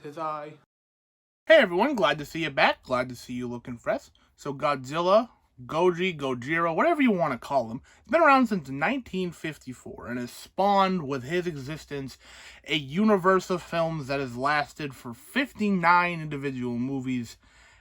'Tis I. Hey everyone, glad to see you back. Glad to see you looking fresh. So Godzilla, Gojira, whatever you want to call him, has been around since 1954 and has spawned with his existence a universe of films that has lasted for 59 individual movies,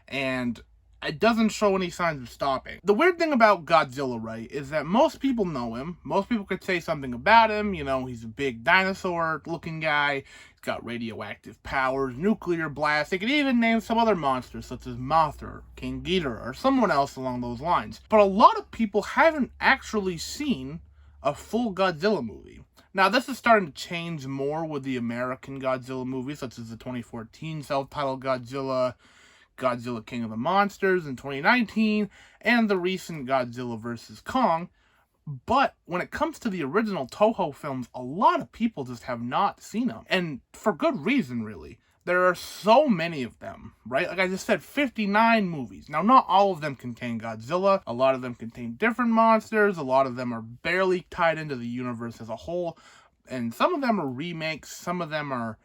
and it doesn't show any signs of stopping. The weird thing about Godzilla, right, is that most people know him. Most people could say something about him. You know, he's a big dinosaur-looking guy. He's got radioactive powers, nuclear blasts. They could even name some other monsters, such as Mothra, King Ghidorah, or someone else along those lines. But a lot of people haven't actually seen a full Godzilla movie. Now, this is starting to change more with the American Godzilla movies, such as the 2014 self-titled Godzilla King of the Monsters in 2019, and the recent Godzilla vs. Kong. But when it comes to the original Toho films, a lot of people just have not seen them. And for good reason, really. There are so many of them, right? Like I just said, 59 movies. Now, not all of them contain Godzilla. A lot of them contain different monsters. A lot of them are barely tied into the universe as a whole. And some of them are remakes. Some of them are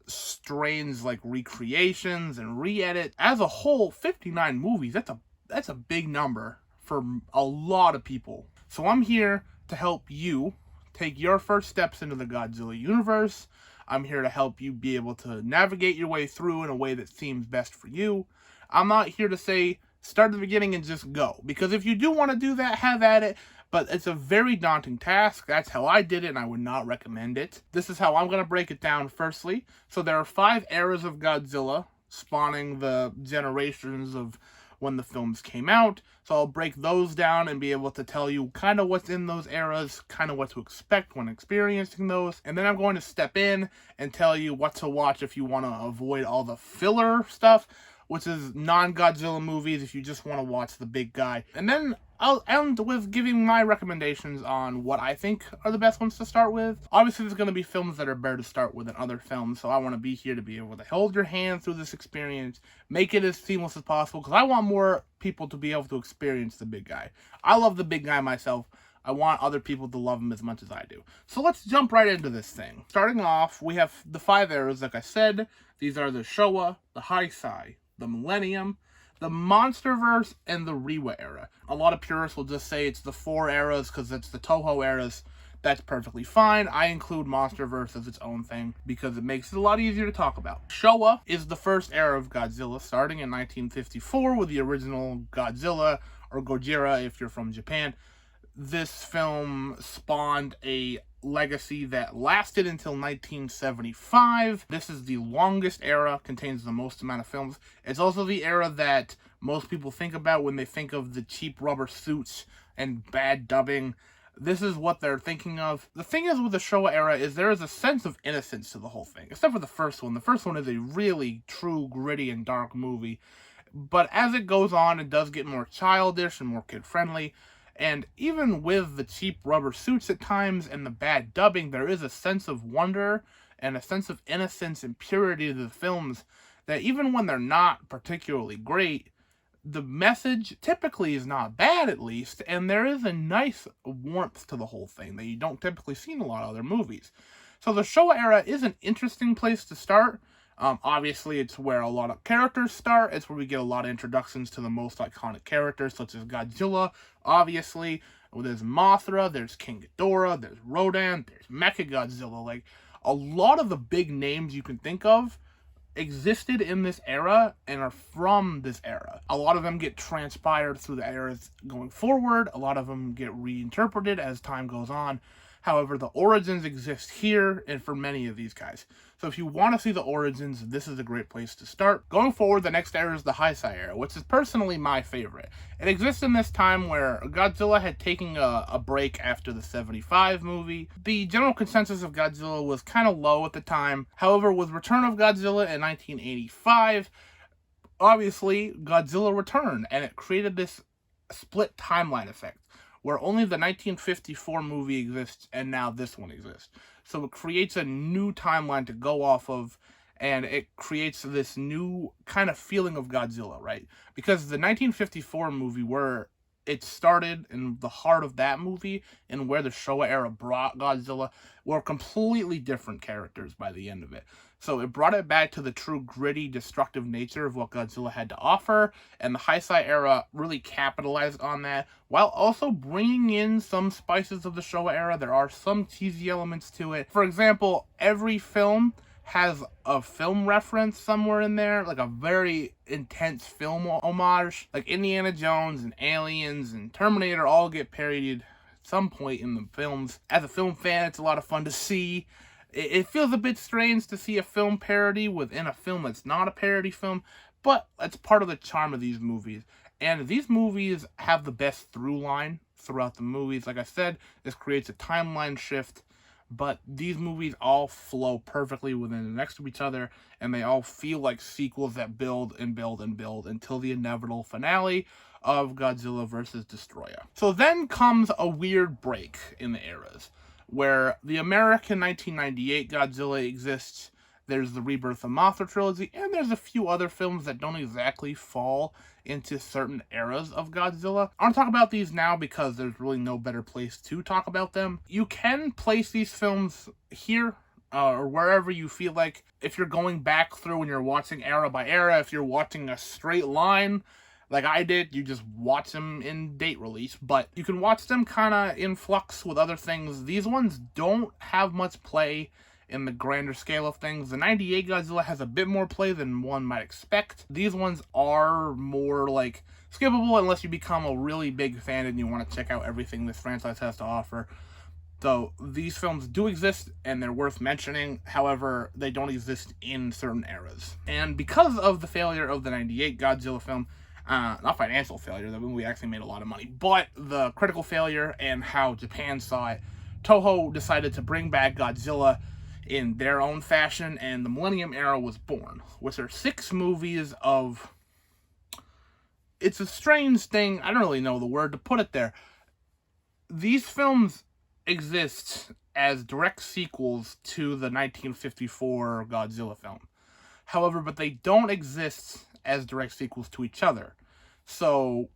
strange like recreations and re-edit. As a whole, 59 movies, that's a big number for a lot of people. So I'm here to help you take your first steps into the Godzilla universe. I'm here to help you be able to navigate your way through in a way that seems best for you. I'm not here to say start at the beginning and just go, because if you do want to do that, have at it. But it's a very daunting task. That's how I did it, and I would not recommend it. This is how I'm going to break it down firstly. So there are 5 eras of Godzilla, spawning the generations of when the films came out. So I'll break those down and be able to tell you kind of what's in those eras, kind of what to expect when experiencing those. And then I'm going to step in and tell you what to watch if you want to avoid all the filler stuff, which is non-Godzilla movies if you just want to watch the big guy. And then I'll end with giving my recommendations on what I think are the best ones to start with. Obviously, there's going to be films that are better to start with than other films, so I want to be here to be able to hold your hand through this experience, make it as seamless as possible, because I want more people to be able to experience the big guy. I love the big guy myself. I want other people to love him as much as I do. So let's jump right into this thing. Starting off, we have the 5 eras, like I said. These are the Showa, the Heisei, the Millennium, the Monsterverse, and the Reiwa era. A lot of purists will just say it's the 4 eras because it's the Toho eras. That's perfectly fine. I include Monsterverse as its own thing because it makes it a lot easier to talk about. Showa is the first era of Godzilla, starting in 1954 with the original Godzilla, or Gojira if you're from Japan. This film spawned a legacy that lasted until 1975. This is the longest era, contains the most amount of films. It's also the era that most people think about when they think of the cheap rubber suits and bad dubbing. This is what they're thinking of. The thing is with the Showa era is there is a sense of innocence to the whole thing, except for the first one. The first one is a really true, gritty, and dark movie. But as it goes on, it does get more childish and more kid-friendly. And even with the cheap rubber suits at times and the bad dubbing, there is a sense of wonder and a sense of innocence and purity to the films that even when they're not particularly great, the message typically is not bad, at least, and there is a nice warmth to the whole thing that you don't typically see in a lot of other movies. So the Showa era is an interesting place to start. Obviously, it's where a lot of characters start. It's where we get a lot of introductions to the most iconic characters, such as Godzilla, obviously. There's Mothra, there's King Ghidorah, there's Rodan, there's Mechagodzilla. Like, a lot of the big names you can think of existed in this era and are from this era. A lot of them get transpired through the eras going forward. A lot of them get reinterpreted as time goes on. However, the origins exist here and for many of these guys. So if you want to see the origins, this is a great place to start. Going forward, the next era is the Heisei era, which is personally my favorite. It exists in this time where Godzilla had taken a break after the 75 movie. The general consensus of Godzilla was kind of low at the time. However, with Return of Godzilla in 1985, obviously Godzilla returned, and it created this split timeline effect, where only the 1954 movie exists and now this one exists. So it creates a new timeline to go off of, and it creates this new kind of feeling of Godzilla, right? Because the 1954 movie, where it started in the heart of that movie and where the Showa era brought Godzilla were completely different characters by the end of it. So it brought it back to the true gritty, destructive nature of what Godzilla had to offer, and the Heisei era really capitalized on that, while also bringing in some spices of the Showa era. There are some cheesy elements to it. For example, every film has a film reference somewhere in there, like a very intense film homage. Like Indiana Jones and Aliens and Terminator all get parodied at some point in the films. As a film fan, it's a lot of fun to see. It feels a bit strange to see a film parody within a film that's not a parody film, but that's part of the charm of these movies. And these movies have the best through line throughout the movies. Like I said, this creates a timeline shift, but these movies all flow perfectly within next to each other, and they all feel like sequels that build and build and build until the inevitable finale of Godzilla vs. Destroyer. So then comes a weird break in the eras, where the American 1998 Godzilla exists, there's the Rebirth of Mothra trilogy, and there's a few other films that don't exactly fall into certain eras of Godzilla. I want to talk about these now because there's really no better place to talk about them. You can place these films here, or wherever you feel like. If you're going back through and you're watching era by era, if you're watching a straight line, like I did, you just watch them in date release, but you can watch them kind of in flux with other things. These ones don't have much play in the grander scale of things. The 98 Godzilla has a bit more play than one might expect. These ones are more like skippable unless you become a really big fan and you want to check out everything this franchise has to offer. So these films do exist and they're worth mentioning. However, they don't exist in certain eras. And because of the failure of the 98 Godzilla film, not financial failure, the movie actually made a lot of money, but the critical failure and how Japan saw it, Toho decided to bring back Godzilla in their own fashion, and the Millennium era was born, which are 6 movies of... It's a strange thing, I don't really know the word to put it there. These films exist as direct sequels to the 1954 Godzilla film. However, but they don't exist as direct sequels to each other. So,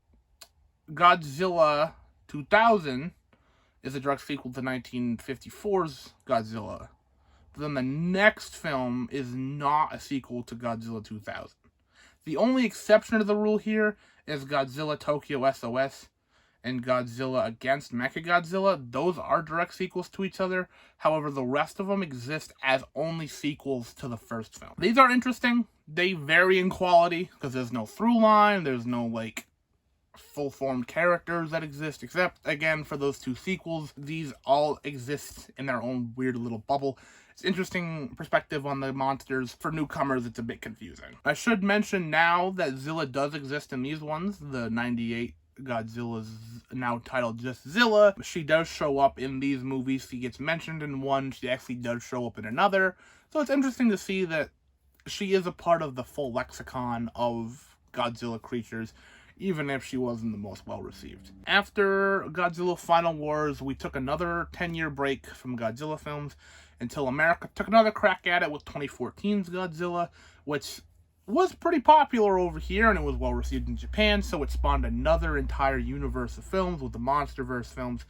Godzilla 2000 is a direct sequel to 1954's Godzilla. Then the next film is not a sequel to Godzilla 2000. The only exception to the rule here is Godzilla Tokyo SOS and Godzilla Against Mechagodzilla. Those are direct sequels to each other. However, the rest of them exist as only sequels to the first film. These are interesting. They vary in quality because there's no through line, there's no like full-formed characters that exist, except again for those 2 sequels. These all exist in their own weird little bubble. It's interesting perspective on the monsters. For newcomers, it's a bit confusing. I should mention now that Zilla does exist in these ones. The 98 Godzilla's now titled just Zilla. She does show up in these movies. She gets mentioned in one. She actually does show up in another. So it's interesting to see that she is a part of the full lexicon of Godzilla creatures, even if she wasn't the most well-received. After Godzilla Final Wars, we took another 10-year break from Godzilla films until America took another crack at it with 2014's Godzilla, which was pretty popular over here and it was well-received in Japan, so it spawned another entire universe of films with the MonsterVerse films.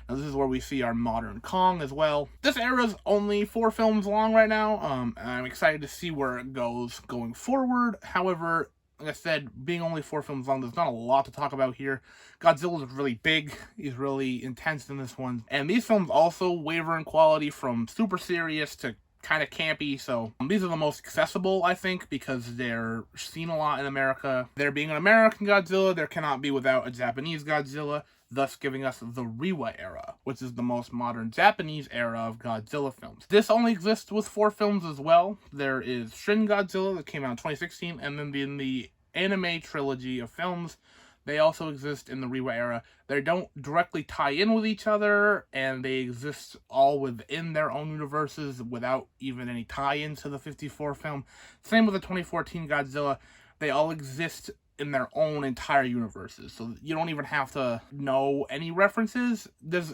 Now this is where we see our modern Kong as well. This era's only 4 films long right now, and I'm excited to see where it goes going forward. However, like I said, being only 4 films long, there's not a lot to talk about here. Godzilla's really big, he's really intense in this one. And these films also waver in quality from super serious to kind of campy, so these are the most accessible, I think, because they're seen a lot in America. There being an American Godzilla, there cannot be without a Japanese Godzilla, thus giving us the Reiwa era, which is the most modern Japanese era of Godzilla films. This only exists with 4 films as well. There is Shin Godzilla that came out in 2016, and then in the anime trilogy of films, they also exist in the Reiwa era. They don't directly tie in with each other, and they exist all within their own universes without even any tie-ins to the 54 film. Same with the 2014 Godzilla. They all exist in their own entire universes, so you don't even have to know any references. There's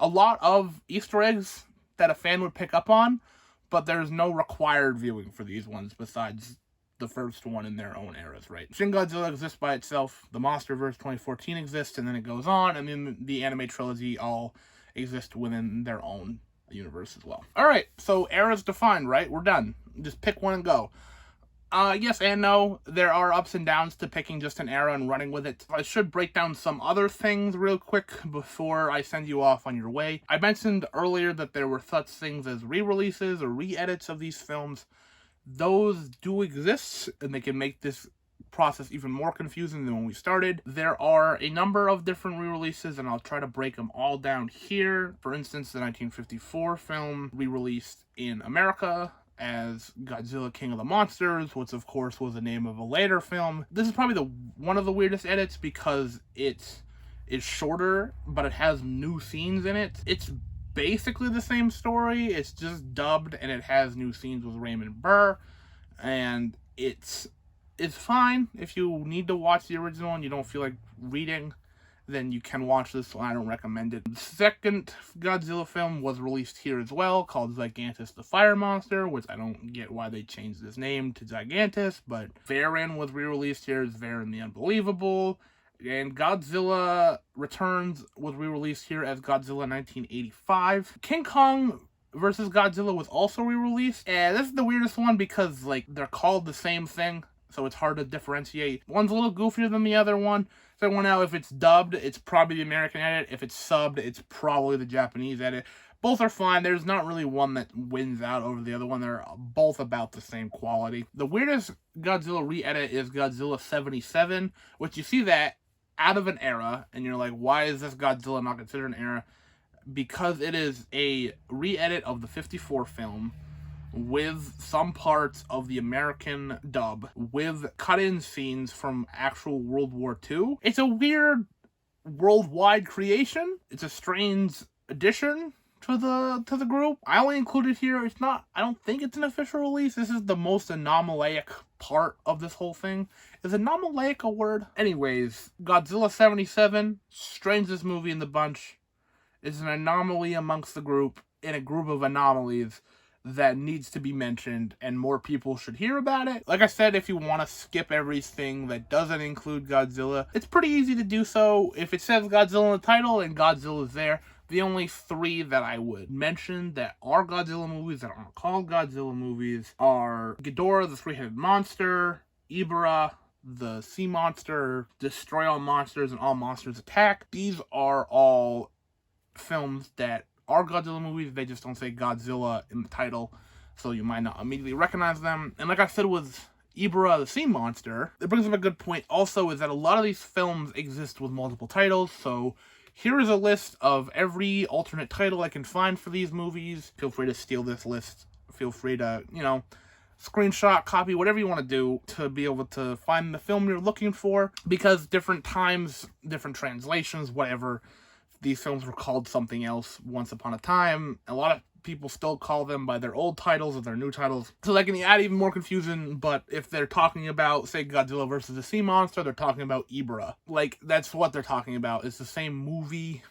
a lot of Easter eggs that a fan would pick up on, but there's no required viewing for these ones besides the first one in their own eras, right? Shin Godzilla exists by itself, the MonsterVerse 2014 exists, and then it goes on, and then the anime trilogy all exist within their own universe as well. Alright, so eras defined, right? We're done. Just pick one and go. Yes and no. There are ups and downs to picking just an era and running with it. I should break down some other things real quick before I send you off on your way. I mentioned earlier that there were such things as re-releases or re-edits of these films. Those do exist, and they can make this process even more confusing than when we started. There are a number of different re-releases, and I'll try to break them all down here. For instance, the 1954 film re-released in America as Godzilla King of the Monsters, which of course was the name of a later film. This is probably one of the weirdest edits because it is shorter, but it has new scenes in it. It's basically the same story, it's just dubbed, and it has new scenes with Raymond Burr, and it's fine. If you need to watch the original and you don't feel like reading, then you can watch this one. I don't recommend it. The second Godzilla film was released here as well, called Gigantus the Fire Monster, which I don't get why they changed this name to Gigantus, but Varan was re-released here as Varan the Unbelievable, and Godzilla Returns was re-released here as Godzilla 1985. King Kong versus Godzilla was also re-released, and this is the weirdest one because, like, they're called the same thing, so it's hard to differentiate. One's a little goofier than the other one. So now, if it's dubbed, it's probably the American edit. If it's subbed, it's probably the Japanese edit. Both are fine. There's not really one that wins out over the other one. They're both about the same quality. The weirdest Godzilla re-edit is Godzilla 77, which you see that out of an era, and you're like, why is this Godzilla not considered an era? Because it is a re-edit of the 54 film, with some parts of the American dub, with cut-in scenes from actual World War II. It's a weird worldwide creation. It's a strange addition to the group. I only included here, I don't think it's an official release. This is the most anomalaic part of this whole thing. Is anomalaic a word? Anyways, Godzilla 77, strangest movie in the bunch, is an anomaly amongst the group, in a group of anomalies that needs to be mentioned, and more people should hear about it. Like I said, if you want to skip everything that doesn't include Godzilla, it's pretty easy to do so. If it says Godzilla in the title and Godzilla is there, the only three that I would mention that are Godzilla movies that aren't called Godzilla movies are Ghidorah, the three-headed monster, Ibra, the sea monster, Destroy All Monsters, and All Monsters Attack. These are all films that are Godzilla movies. They just don't say Godzilla in the title, so you might not immediately recognize them. And like I said with Ibra the Sea Monster, it brings up a good point also, is that a lot of these films exist with multiple titles. So here is a list of every alternate title I can find for these movies. Feel free to steal this list. Feel free to, screenshot, copy, whatever you want to do to be able to find the film you're looking for, because different times, different translations, whatever, these films were called something else once upon a time. A lot of people still call them by their old titles or their new titles, so that can add even more confusion. But if they're talking about, say, Godzilla versus the Sea Monster, they're talking about Ibra. Like, that's what they're talking about. It's the same movie.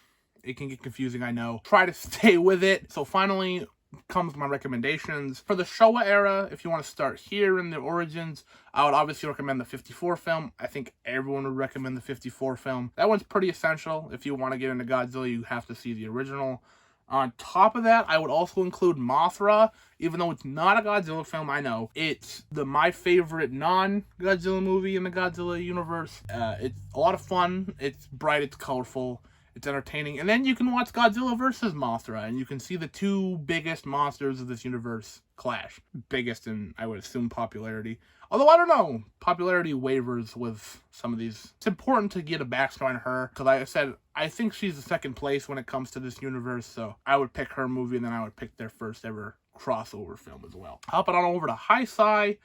It can get confusing, I know. Try to stay with it. So finally comes my recommendations. For the Showa era, if you want to start here in the origins, I would obviously recommend the 54 film. I think everyone would recommend the 54 film. That one's pretty essential. If you want to get into Godzilla, you have to see the original. On top of that, I would also include Mothra, even though it's not a Godzilla film, I know. It's my favorite non-Godzilla movie in the Godzilla universe. It's a lot of fun. It's bright, it's colorful, it's entertaining. And then you can watch Godzilla versus Mothra, and you can see the two biggest monsters of this universe clash. Biggest in, I would assume, popularity. Although, I don't know, popularity wavers with some of these. It's important to get a backstory on her, because like I said, I think she's the second place when it comes to this universe, so I would pick her movie, and then I would pick their first ever crossover film as well. Hopping on over to Heisei,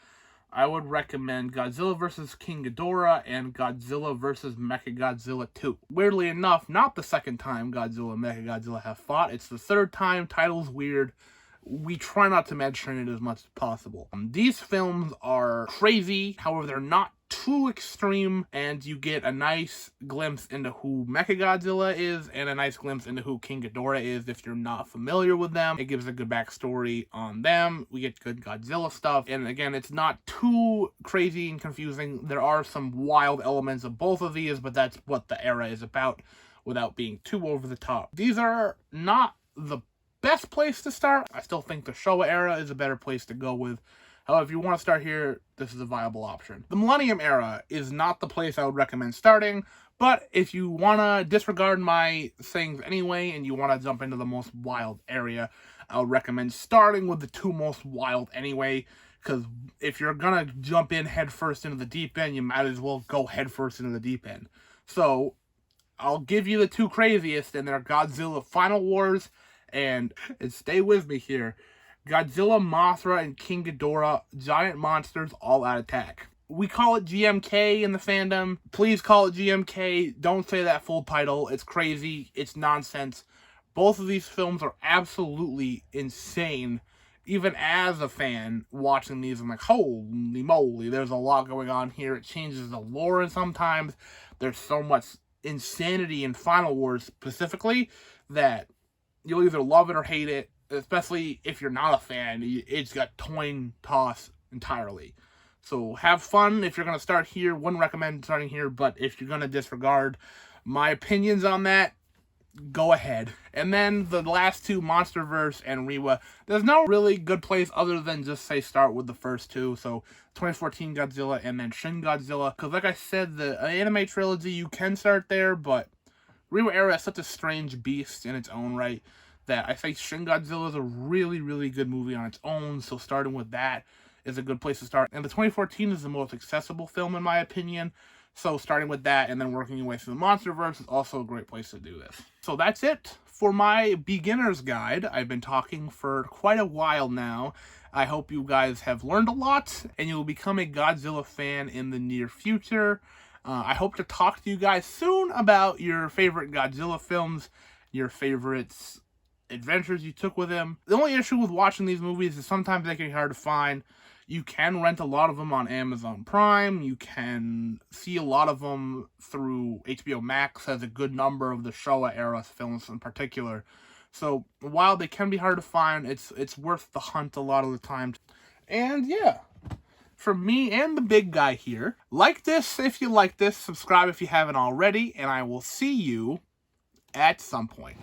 I would recommend Godzilla vs. King Ghidorah and Godzilla vs. Mechagodzilla 2. Weirdly enough, not the second time Godzilla and Mechagodzilla have fought. It's the third time. Title's weird. we try not to mention it as much as possible. These films are crazy, however, they're not too extreme, and you get a nice glimpse into who Mechagodzilla is and a nice glimpse into who King Ghidorah is if you're not familiar with them. It gives a good backstory on them. We get good Godzilla stuff, and again, it's not too crazy and confusing. There are some wild elements of both of these, but that's what the era is about without being too over the top. These are not the best place to start. I still think the Showa era is a better place to go with. However, if you want to start here, this is a viable option. The Millennium era is not the place I would recommend starting, but if you want to disregard my sayings anyway and you want to jump into the most wild area, I would recommend starting with the two most wild anyway, because if you're going to jump in headfirst into the deep end, you might as well go headfirst into the deep end. So, I'll give you the two craziest, and they're Godzilla Final Wars, and stay with me here, Godzilla, Mothra, and King Ghidorah, Giant Monsters All Out Attack. We call it GMK in the fandom. Please call it GMK. Don't say that full title. It's crazy. It's nonsense. Both of these films are absolutely insane. Even as a fan watching these, I'm like, holy moly, there's a lot going on here. It changes the lore, and sometimes there's so much insanity in Final Wars specifically that you'll either love it or hate it. Especially if you're not a fan, it's got coin toss entirely. So have fun if you're going to start here. Wouldn't recommend starting here, but if you're going to disregard my opinions on that, go ahead. And then the last two, Monsterverse and Reiwa, there's no really good place other than just say start with the first two. So 2014 Godzilla and then Shin Godzilla. Because like I said, the anime trilogy, you can start there, but Reiwa era is such a strange beast in its own right that I think Shin Godzilla is a really, really good movie on its own, so starting with that is a good place to start. And the 2014 is the most accessible film, in my opinion, so starting with that and then working your way through the Monsterverse is also a great place to do this. So that's it for my beginner's guide. I've been talking for quite a while now. I hope you guys have learned a lot, and you will become a Godzilla fan in the near future. I hope to talk to you guys soon about your favorite Godzilla films, your favorites adventures you took with him. The only issue with watching these movies is sometimes they can be hard to find. You can rent a lot of them on Amazon Prime. You can see a lot of them through HBO Max, has a good number of the Showa era films in particular. So while they can be hard to find, it's worth the hunt a lot of the time. And yeah, from me and the big guy here, like this if you like this, subscribe if you haven't already, and I will see you at some point.